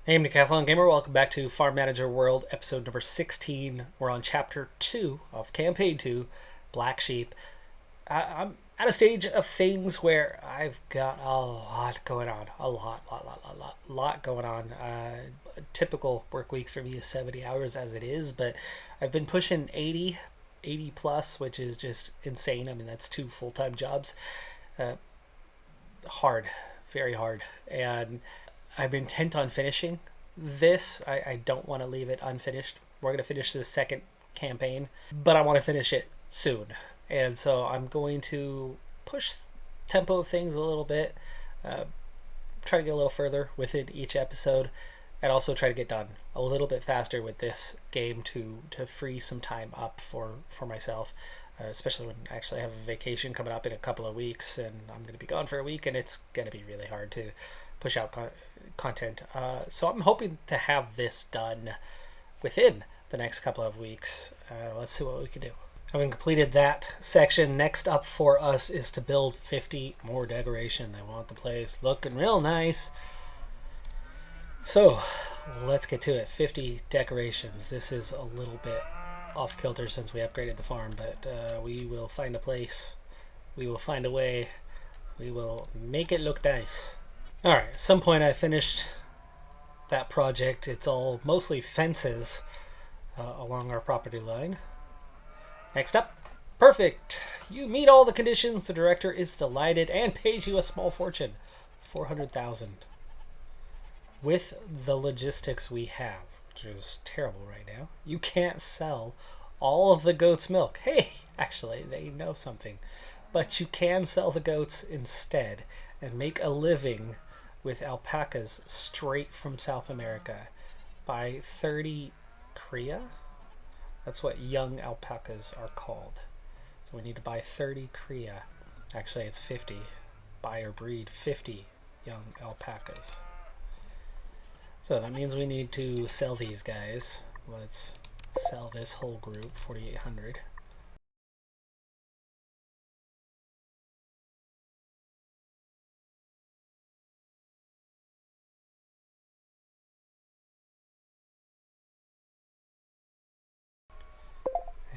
Hey, I'm Decathlon Gamer. Welcome back to Farm Manager World, episode number 16. We're on chapter 2 of campaign 2, Black Sheep. I'm at a stage of things where I've got a lot going on. A lot going on. A typical work week for me is 70 hours as it is, but I've been pushing 80 plus, which is just insane. I mean, that's 2 full-time jobs. Hard, very hard. And I'm intent on finishing this. I don't want to leave it unfinished. We're going to finish this second campaign, but I want to finish it soon. And so I'm going to push tempo of things a little bit, try to get a little further within each episode, and also try to get done a little bit faster with this game to free some time up for myself. Especially when I actually have a vacation coming up in a couple of weeks, and I'm going to be gone for a week, and it's going to be really hard to push out content. So I'm hoping to have this done within the next couple of weeks. Let's see what we can do. Having completed that section, next up for us is to build 50 more decoration. I want the place looking real nice. So let's get to it. 50 decorations. This is a little bit off kilter since we upgraded the farm, but we will find a place. We will find a way. We will make it look nice. Alright, at some point I finished that project. It's all mostly fences along our property line. Next up, perfect! You meet all the conditions. The director is delighted and pays you a small fortune. 400,000. With the logistics we have, which is terrible right now, you can't sell all of the goat's milk. Hey, actually, they know something. But you can sell the goats instead and make a living with alpacas straight from South America. Buy 30 cria. That's what young alpacas are called. So we need to buy 30 cria. Actually, it's 50. Buy or breed 50 young alpacas. So that means we need to sell these guys. Let's sell this whole group, 4,800.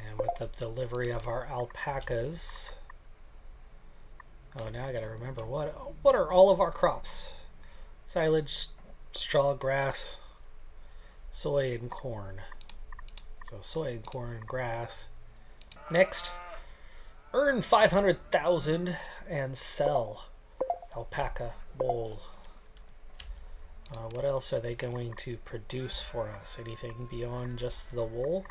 And with the delivery of our alpacas, oh, now I gotta remember what are all of our crops? Silage, straw, grass, soy, and corn. So soy and corn, grass. Next, earn 500,000 and sell alpaca wool. What else are they going to produce for us? Anything beyond just the wool?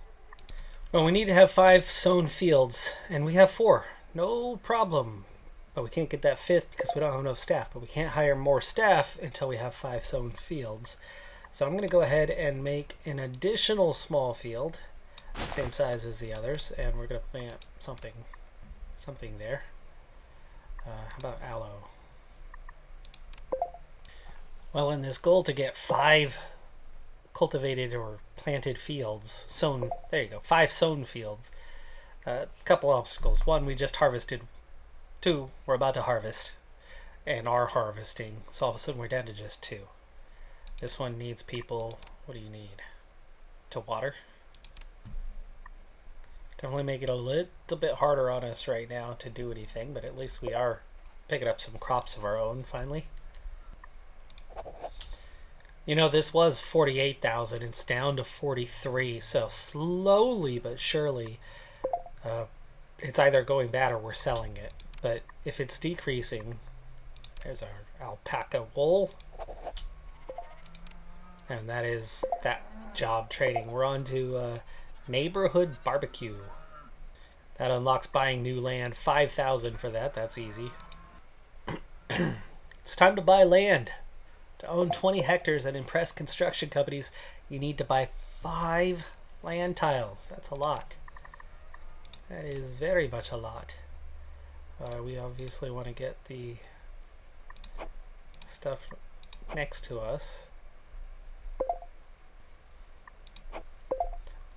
Well, we need to have 5 sown fields, and we have 4. No problem. But we can't get that 5th because we don't have enough staff. But we can't hire more staff until we have 5 sown fields. So I'm going to go ahead and make an additional small field, same size as the others, and we're going to plant something there. How about aloe? Well, in this goal to get 5 cultivated or planted fields, sown, there you go, 5 sown fields. A couple obstacles. 1, we just harvested. 2, we're about to harvest and are harvesting, so all of a sudden we're down to just 2. This one needs people. What do you need? To water? Definitely make it a little bit harder on us right now to do anything, but at least we are picking up some crops of our own finally. You know, this was 48,000. It's down to 43, so slowly but surely it's either going bad or we're selling it. But if it's decreasing, there's our alpaca wool. And that is that job trading. We're on to neighborhood barbecue. That unlocks buying new land. 5,000 for that. That's easy. It's time to buy land. To own 20 hectares and impress construction companies, you need to buy 5 land tiles. That's a lot. That is very much a lot. We obviously want to get the stuff next to us.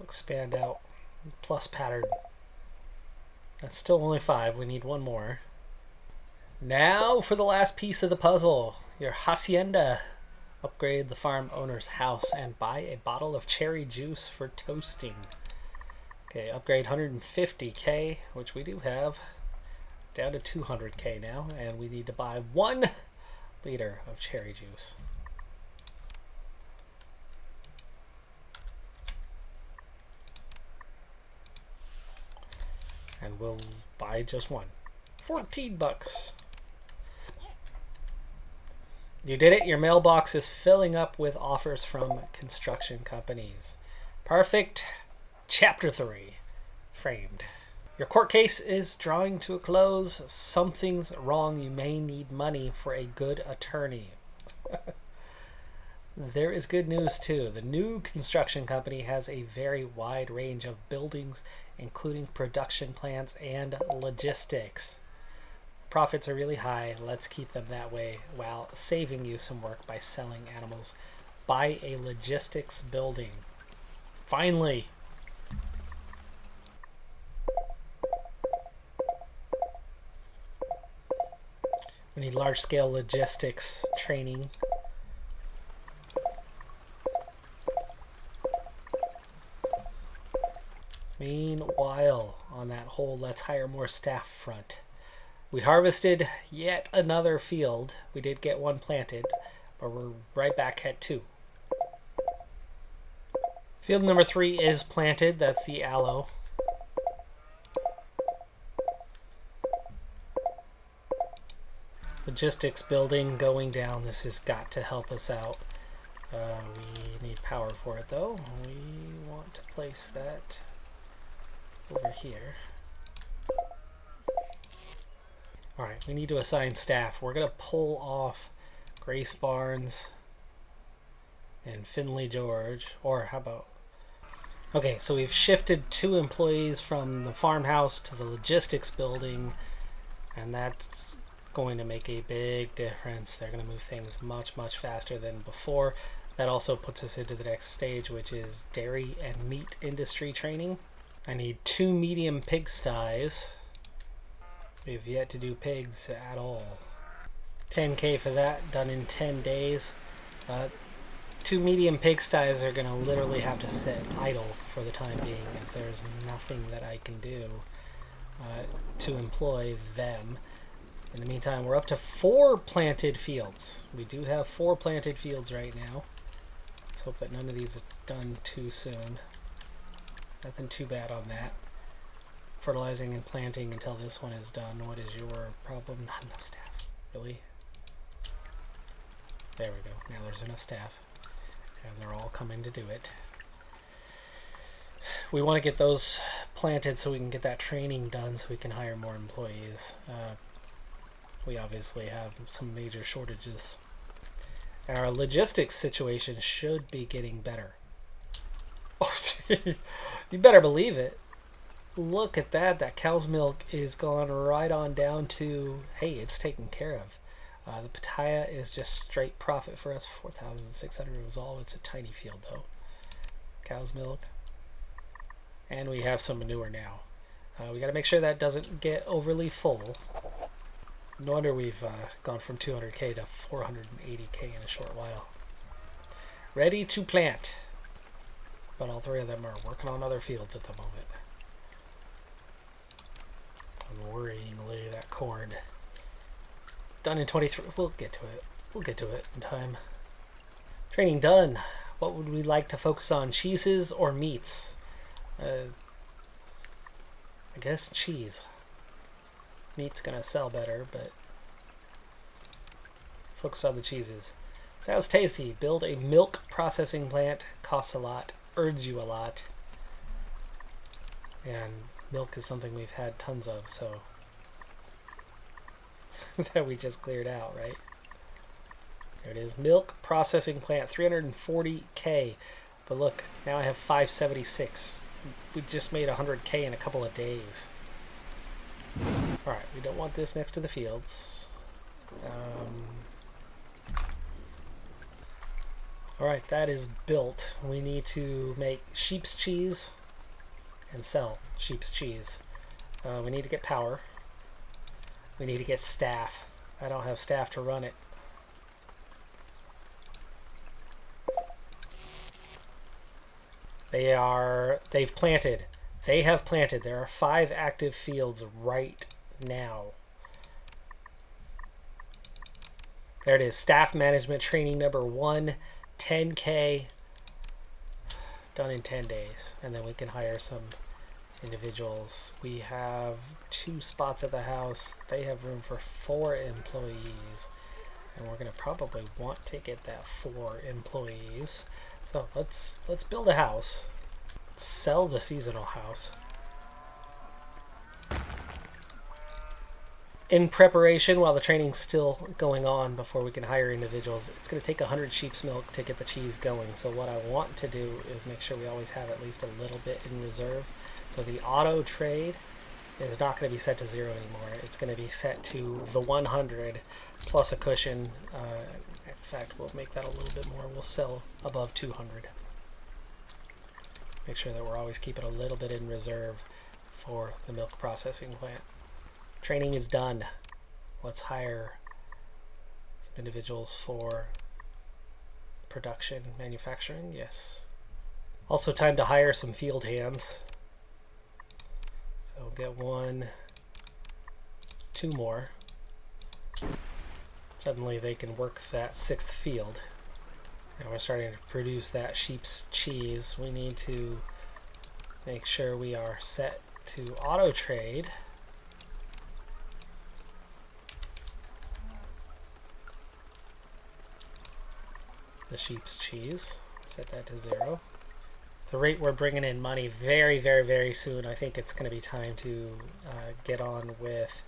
Expand out. Plus pattern. That's still only 5. We need 1 more. Now for the last piece of the puzzle. Your hacienda. Upgrade the farm owner's house and buy a bottle of cherry juice for toasting. Okay, upgrade 150k, which we do have, down to 200k now, and we need to buy 1 liter of cherry juice. And we'll buy just 1. 14 bucks. You did it. Your mailbox is filling up with offers from construction companies. Perfect. Chapter 3. Framed. Your court case is drawing to a close. Something's wrong. You may need money for a good attorney. There is good news too. The new construction company has a very wide range of buildings, including production plants and logistics. Profits are really high. Let's keep them that way while saving you some work by selling animals. Buy a logistics building. Finally! We need large-scale logistics training. Meanwhile, on that whole let's hire more staff front, we harvested yet another field. We did get 1 planted, but we're right back at 2. Field number 3 is planted. That's the aloe. Logistics building going down. This has got to help us out. We need power for it though. We want to place that over here. Alright, we need to assign staff. We're going to pull off Grace Barnes and Finley George. Or how about... Okay, so we've shifted 2 employees from the farmhouse to the logistics building, and that's going to make a big difference. They're going to move things much, much faster than before. That also puts us into the next stage, which is dairy and meat industry training. I need 2 medium pigsties. We've yet to do pigs at all. 10k for that, done in 10 days. 2 medium pigsties are going to literally have to sit idle for the time being, as there's nothing that I can do to employ them. In the meantime, we're up to 4 planted fields. We do have 4 planted fields right now. Let's hope that none of these are done too soon. Nothing too bad on that. Fertilizing and planting until this one is done. What is your problem? Not enough staff. Really? There we go. Now there's enough staff. And they're all coming to do it. We want to get those planted so we can get that training done so we can hire more employees. We obviously have some major shortages. And our logistics situation should be getting better. Oh, you better believe it. Look at that. That cow's milk is gone right on down to, hey, it's taken care of. The pitaya is just straight profit for us. 4,600 resolve. It's a tiny field though. Cow's milk. And we have some manure now. We got to make sure that doesn't get overly full. No wonder we've gone from 200k to 480k in a short while. Ready to plant. But all 3 of them are working on other fields at the moment. Unworryingly, that corn. Done in 23. We'll get to it. We'll get to it in time. Training done. What would we like to focus on? Cheeses or meats? I guess cheese. Meat's gonna sell better, but focus on the cheeses. Sounds tasty. Build a milk processing plant. Costs a lot. Earns you a lot. And milk is something we've had tons of, so that we just cleared out, right? There it is. Milk processing plant, 340k. But look, now I have 576. We just made 100k in a couple of days. Alright, we don't want this next to the fields. Alright, that is built. We need to make sheep's cheese and sell sheep's cheese. We need to get power. We need to get staff. I don't have staff to run it. They've planted. They have planted. There are 5 active fields right now. There it is. Staff management training number 1, 10K, done in 10 days. And then we can hire some individuals. We have 2 spots at the house. They have room for 4 employees. And we're going to probably want to get that 4 employees. So let's build a house. Sell the seasonal house. In preparation, while the training's still going on before we can hire individuals, it's going to take 100 sheep's milk to get the cheese going. So what I want to do is make sure we always have at least a little bit in reserve. So the auto trade is not going to be set to 0 anymore. It's going to be set to the 100 plus a cushion. In fact, we'll make that a little bit more. We'll sell above 200. Make sure that we're always keeping a little bit in reserve for the milk processing plant. Training is done. Let's hire some individuals for production, manufacturing. Yes. Also time to hire some field hands. So we'll get 1, 2 more. Suddenly they can work that 6th field. And we're starting to produce that sheep's cheese. We need to make sure we are set to auto trade. The sheep's cheese. Set that to 0. The rate we're bringing in money very, very, very soon. I think it's going to be time to get on with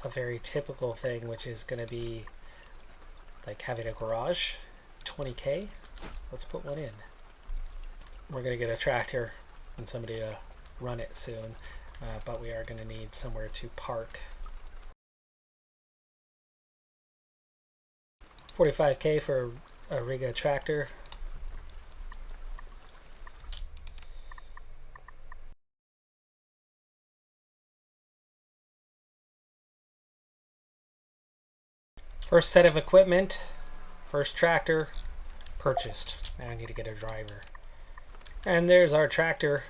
a very typical thing, which is going to be like having a garage. 20K. Let's put one in. We're going to get a tractor and somebody to run it soon, but we are going to need somewhere to park. 45K for a Riga tractor. First set of equipment, first tractor purchased. Now I need to get a driver. And there's our tractor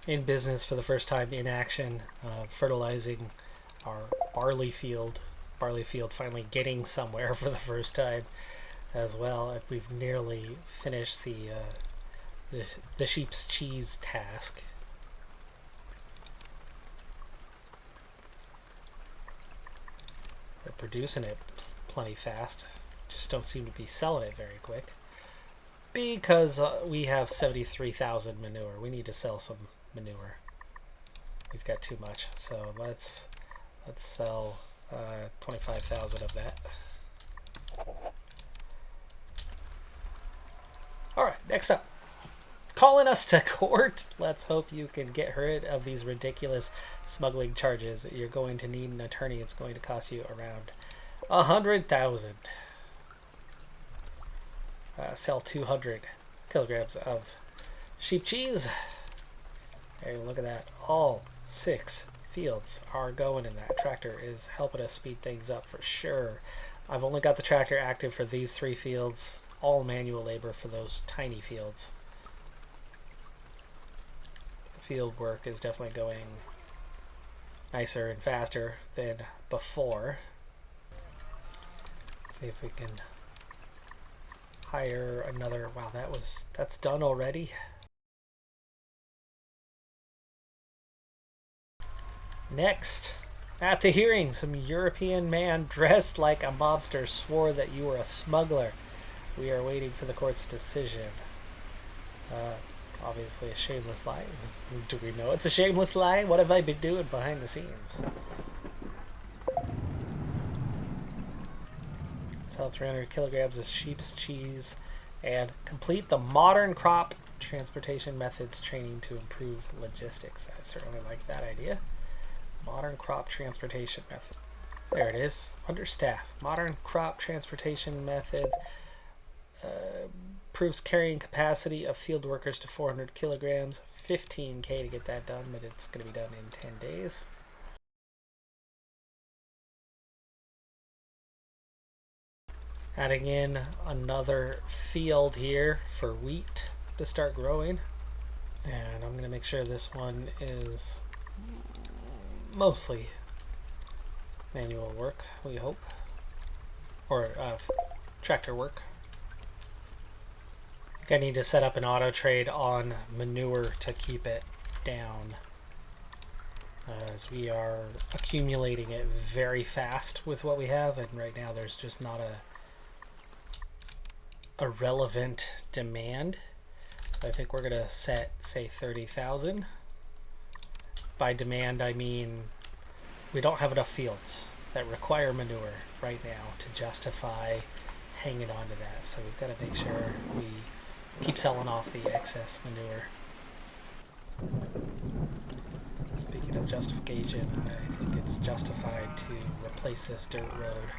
in business for the first time, in action, fertilizing our barley field. Barley field finally getting somewhere for the first time as well. We've nearly finished the sheep's cheese task. We're producing it plenty fast. Just don't seem to be selling it very quick. Because we have 73,000 manure. We need to sell some manure. We've got too much. So let's sell 25,000 of that. Alright, next up. Calling us to court. Let's hope you can get rid of these ridiculous smuggling charges. You're going to need an attorney. It's going to cost you around 100,000. Sell 200 kilograms of sheep cheese. Hey, look at that. All 6 fields are going in that. Tractor is helping us speed things up for sure. I've only got the tractor active for these 3 fields. All manual labor for those tiny fields. Field work is definitely going nicer and faster than before. Let's see if we can hire another. Wow, that's done already. Next, at the hearing, some European man dressed like a mobster swore that you were a smuggler. We are waiting for the court's decision. Obviously a shameless lie. Do we know it's a shameless lie? What have I been doing behind the scenes? Sell 300 kilograms of sheep's cheese and complete the modern crop transportation methods training to improve logistics. I certainly like that idea. Modern crop transportation method. There it is. Under staff. Modern crop transportation methods. Improves carrying capacity of field workers to 400 kilograms. 15K to get that done, but it's going to be done in 10 days. Adding in another field here for wheat to start growing. And I'm going to make sure this one is mostly manual work, we hope. Or tractor work. I think I need to set up an auto trade on manure to keep it down, as we are accumulating it very fast with what we have, and right now there's just not a relevant demand. So I think we're gonna set, say, 30,000. By demand I mean we don't have enough fields that require manure right now to justify hanging on to that, so we've got to make sure we keep selling off the excess manure. Speaking of justification, I think it's justified to replace this dirt road.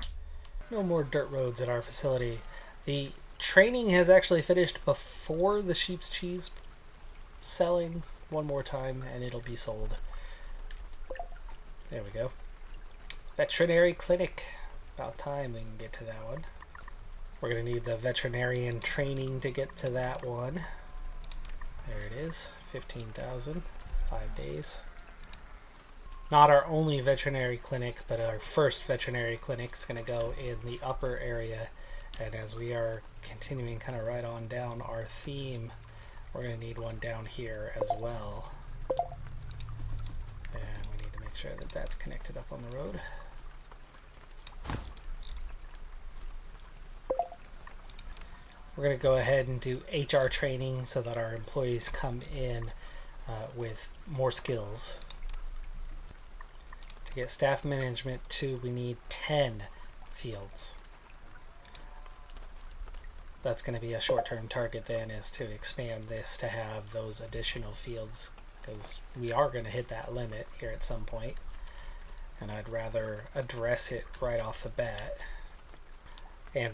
No more dirt roads at our facility. The training has actually finished before the sheep's cheese selling. One more time and it'll be sold. There we go. Veterinary clinic. About time we can get to that one. We're going to need the veterinarian training to get to that one. There it is. 15,000. 5 days. Not our only veterinary clinic, but our first veterinary clinic is going to go in the upper area. And as we are continuing kind of right on down our theme, we're going to need one down here as well. And we need to make sure that that's connected up on the road. We're going to go ahead and do HR training so that our employees come in with more skills. To get staff management 2, we need 10 fields. That's going to be a short-term target then, is to expand this to have those additional fields, because we are going to hit that limit here at some point, and I'd rather address it right off the bat. And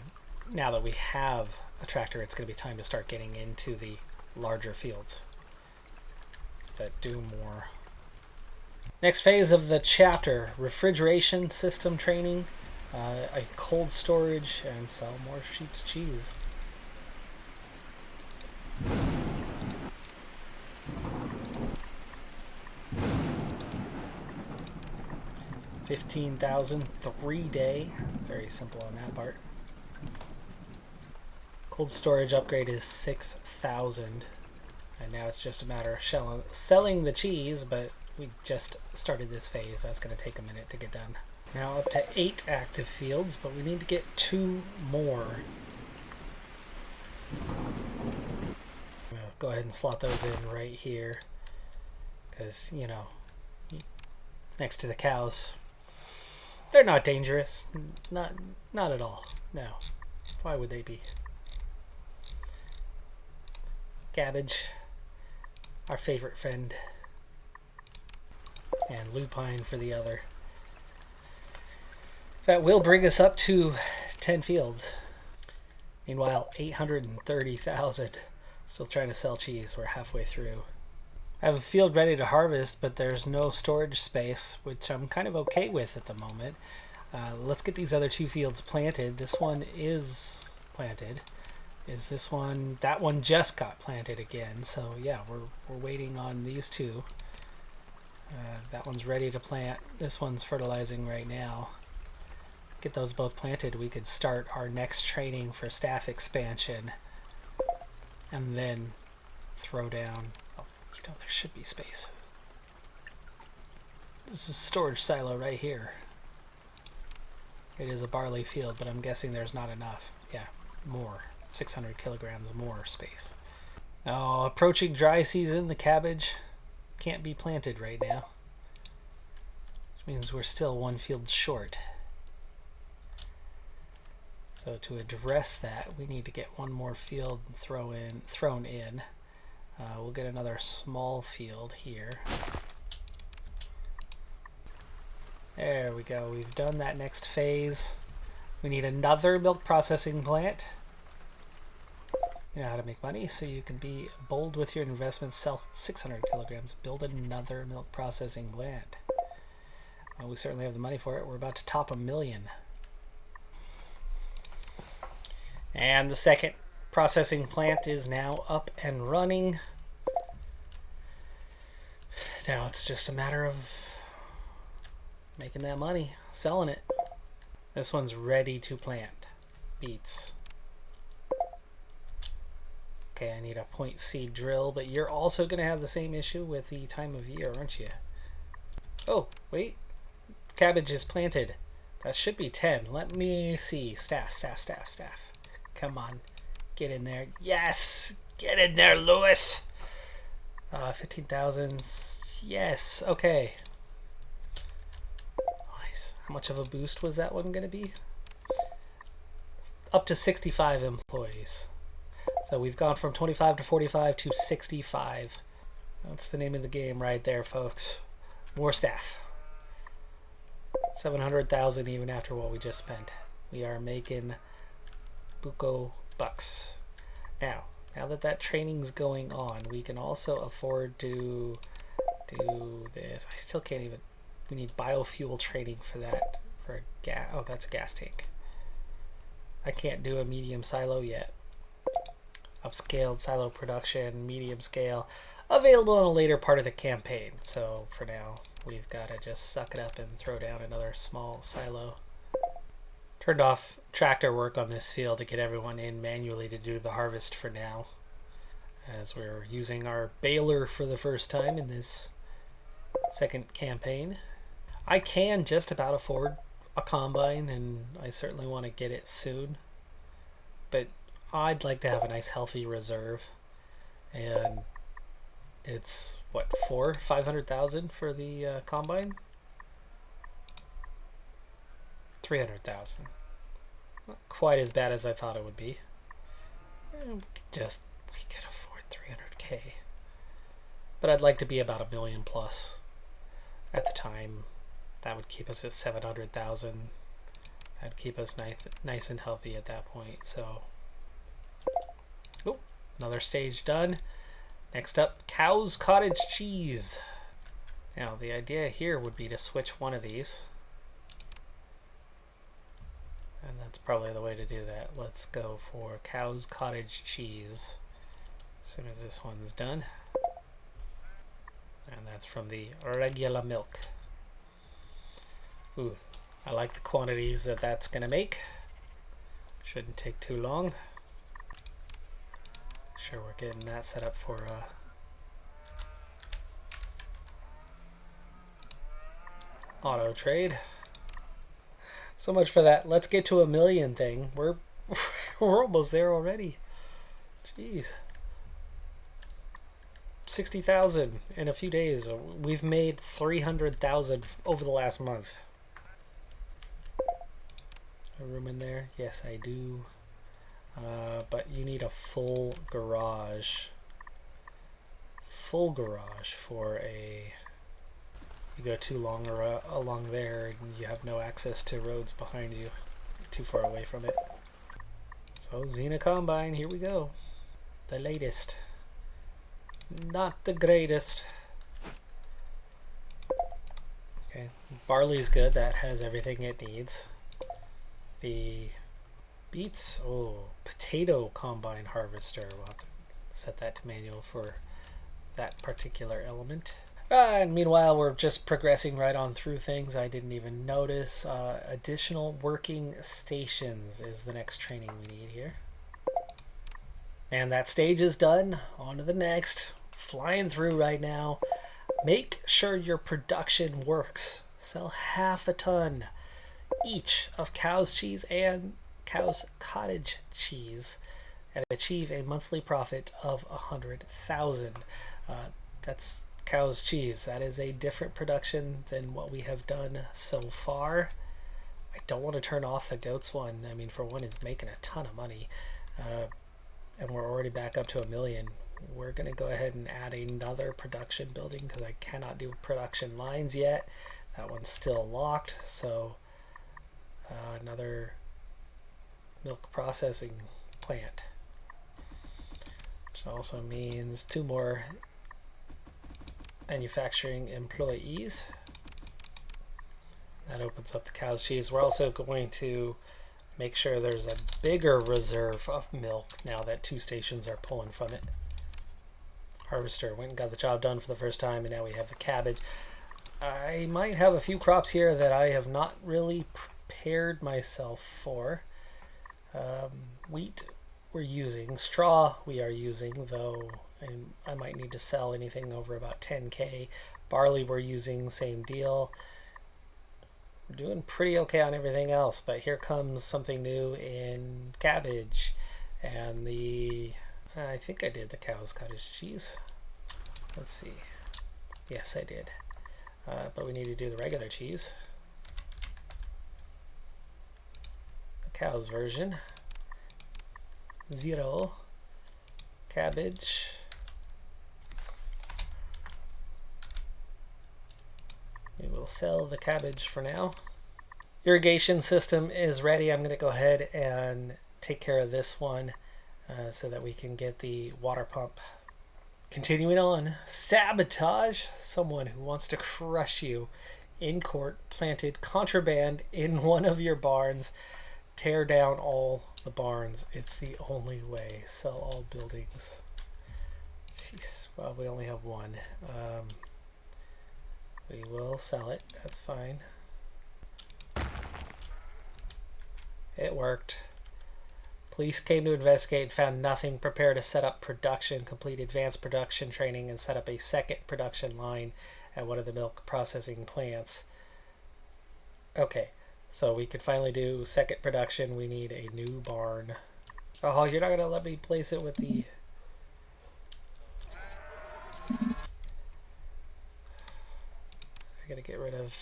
now that we have a tractor, it's going to be time to start getting into the larger fields that do more. Next phase of the chapter, refrigeration system training, a cold storage, and sell more sheep's cheese. $15,000, 3-day. Very simple on that part. Cold storage upgrade is 6,000, and now it's just a matter of selling the cheese, but we just started this phase. That's going to take a minute to get done. Now up to 8 active fields, but we need to get 2 more. I'm going to go ahead and slot those in right here, because, you know, next to the cows, they're not dangerous. Not at all. No. Why would they be? Cabbage, our favorite friend, and lupine for the other. That will bring us up to 10 fields. Meanwhile, 830,000. Still trying to sell cheese. We're halfway through. I have a field ready to harvest, but there's no storage space, which I'm kind of okay with at the moment. Let's get these other 2 fields planted. This one is planted. Is this one? That one just got planted again. So yeah, we're waiting on these 2. That one's ready to plant. This one's fertilizing right now. Get those both planted, we could start our next training for staff expansion, and then throw down. Oh, you know, there should be space. This is a storage silo right here. It is a barley field, but I'm guessing there's not enough. Yeah, more. 600 kilograms more space. Now, approaching dry season, the cabbage can't be planted right now, which means we're still 1 field short. So to address that, we need to get 1 more field thrown in. We'll get another small field here. There we go. We've done that next phase. We need another milk processing plant. You know how to make money, so you can be bold with your investments. Sell 600 kilograms. Build another milk processing plant. Well, we certainly have the money for it. We're about to top $1 million. And the second processing plant is now up and running. Now it's just a matter of making that money, selling it. This one's ready to plant beets. Okay, I need a point seed drill, but you're also going to have the same issue with the time of year, aren't you? Oh, wait. Cabbage is planted. That should be 10. Let me see. Staff. Come on. Get in there. Yes! Get in there, Lewis! 15,000. Yes. Okay. Nice. How much of a boost was that one going to be? Up to 65 employees. So we've gone from 25 to 45 to 65. That's the name of the game right there, folks. More staff. 700,000 even after what we just spent. We are making buco bucks. Now that training's going on, we can also afford to do this. I still can't even. We need biofuel training for that. For gas. Oh, that's a gas tank. I can't do a medium silo yet. Upscaled silo production, medium scale, available in a later part of the campaign. So for now, we've got to just suck it up and throw down another small silo. Turned off tractor work on this field to get everyone in manually to do the harvest for now, as we're using our baler for the first time in this second campaign. I can just about afford a combine, and I certainly want to get it soon, but I'd like to have a nice healthy reserve, and it's what, 500,000 for the combine? 300,000. Not quite as bad as I thought it would be. We could afford 300k, but I'd like to be about $1 million plus at the time. That would keep us at 700,000. That'd keep us nice and healthy at that point. So, oh, another stage done. Next up, cow's cottage cheese. Now, the idea here would be to switch one of these. And that's probably the way to do that. Let's go for cow's cottage cheese as soon as this one's done. And that's from the regular milk. Ooh, I like the quantities that that's going to make. Shouldn't take too long. Sure, we're getting that set up for auto trade. So much for that. Let's get to $1 million thing. We're almost there already. Jeez. 60,000 in a few days. We've made 300,000 over the last month. A room in there? Yes, I do. But you need a full garage. Full garage for a... You go too long along there and you have no access to roads behind you. Too far away from it. So Xena Combine, here we go. The latest. Not the greatest. Okay, barley's good. That has everything it needs. The beets, oh, potato combine harvester. We'll have to set that to manual for that particular element. And meanwhile, we're just progressing right on through things I didn't even notice. Additional working stations is the next training we need here. And that stage is done. On to the next. Flying through right now. Make sure your production works. Sell half a ton each of cow's cheese and cow's cottage cheese and achieve a monthly profit of 100,000. That's cow's cheese. That is a different production than what we have done so far. I don't want to turn off the goats one. I mean, for one, it's making a ton of money, and we're already back up to $1 million. We're going to go ahead and add another production building because I cannot do production lines yet. That one's still locked, so another milk processing plant, which also means 2 more manufacturing employees. That opens up the cow's cheese. We're also going to make sure there's a bigger reserve of milk now that 2 stations are pulling from it. Harvester went and got the job done for the first time, and now we have the cabbage. I might have a few crops here that I have not really prepared myself for. Wheat we're using, straw we are using, though I might need to sell anything over about 10k. Barley we're using, same deal. We're doing pretty okay on everything else, but here comes something new in cabbage. And I think I did the cow's cottage cheese. Let's see. Yes, I did. But we need to do the regular cheese. The cow's version. 0. Cabbage. We will sell the cabbage for now. Irrigation system is ready. I'm going to go ahead and take care of this one so that we can get the water pump. Continuing on, sabotage. Someone who wants to crush you in court planted contraband in one of your barns. Tear down all the barns. It's the only way. Sell all buildings. Jeez, well, we only have one. We will sell it. That's fine. It worked. Police came to investigate and found nothing. Prepare to set up production, complete advanced production training, and set up a second production line at one of the milk processing plants. Okay, so we could finally do second production. We need a new barn. Oh, you're not going to let me place it with the... I got to get rid of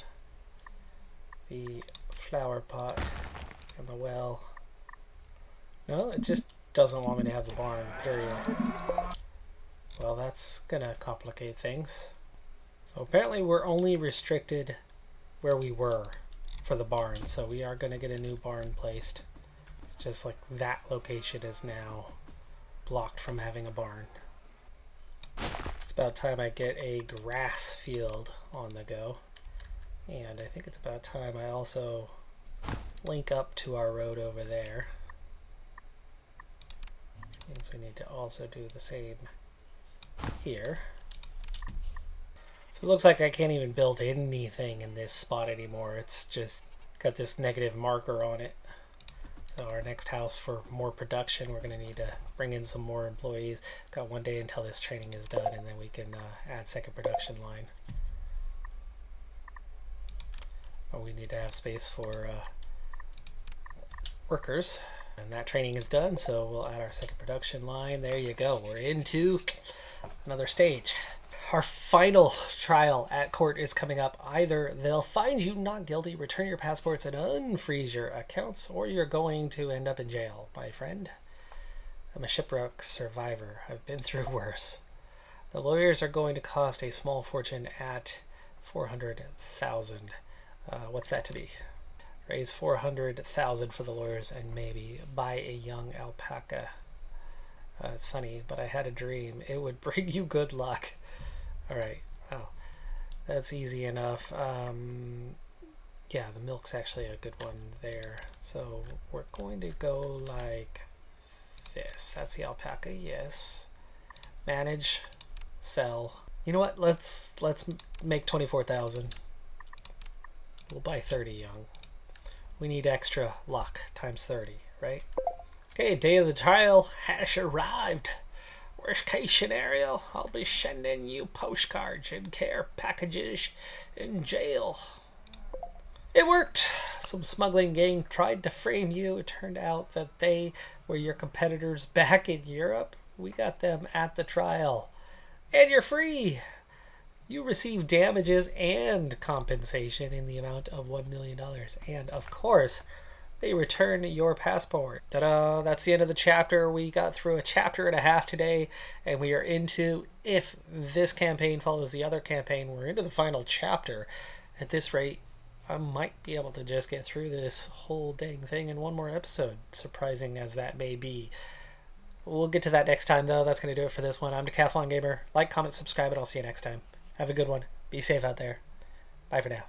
the flower pot and the well. No, it just doesn't want me to have the barn, period. Well, that's gonna complicate things. So apparently we're only restricted where we were for the barn, so we are gonna get a new barn placed. It's just like that location is now blocked from having a barn. It's about time I get a grass field on the go. And I think it's about time I also link up to our road over there. Means we need to also do the same here. So it looks like I can't even build anything in this spot anymore. It's just got this negative marker on it. So our next house for more production, we're going to need to bring in some more employees. Got 1 day until this training is done, and then we can add second production line. But we need to have space for workers. And that training is done, so we'll add our second production line. There you go. We're into another stage. Our final trial at court is coming up. Either they'll find you not guilty, return your passports, and unfreeze your accounts, or you're going to end up in jail, my friend. I'm a shipwreck survivor. I've been through worse. The lawyers are going to cost a small fortune at $400,000. What's that to be? Raise $400,000 for the lawyers and maybe buy a young alpaca. It's funny, but I had a dream. It would bring you good luck. All right. Oh, that's easy enough. Yeah, the milk's actually a good one there. So we're going to go like this. That's the alpaca. Yes. Manage. Sell. You know what? Let's make 24,000. We'll buy 30 young. We need extra luck times 30, right? Okay, day of the trial has arrived. Worst case scenario, I'll be sending you postcards and care packages in jail. It worked. Some smuggling gang tried to frame you. It turned out that they were your competitors back in Europe. We got them at the trial. And you're free. You receive damages and compensation in the amount of $1 million. And of course, they return your passport. Ta-da! That's the end of the chapter. We got through a chapter and a half today, and we are into, if this campaign follows the other campaign, we're into the final chapter. At this rate, I might be able to just get through this whole dang thing in one more episode, surprising as that may be. We'll get to that next time, though. That's going to do it for this one. I'm Decathlon Gamer. Like, comment, subscribe, and I'll see you next time. Have a good one. Be safe out there. Bye for now.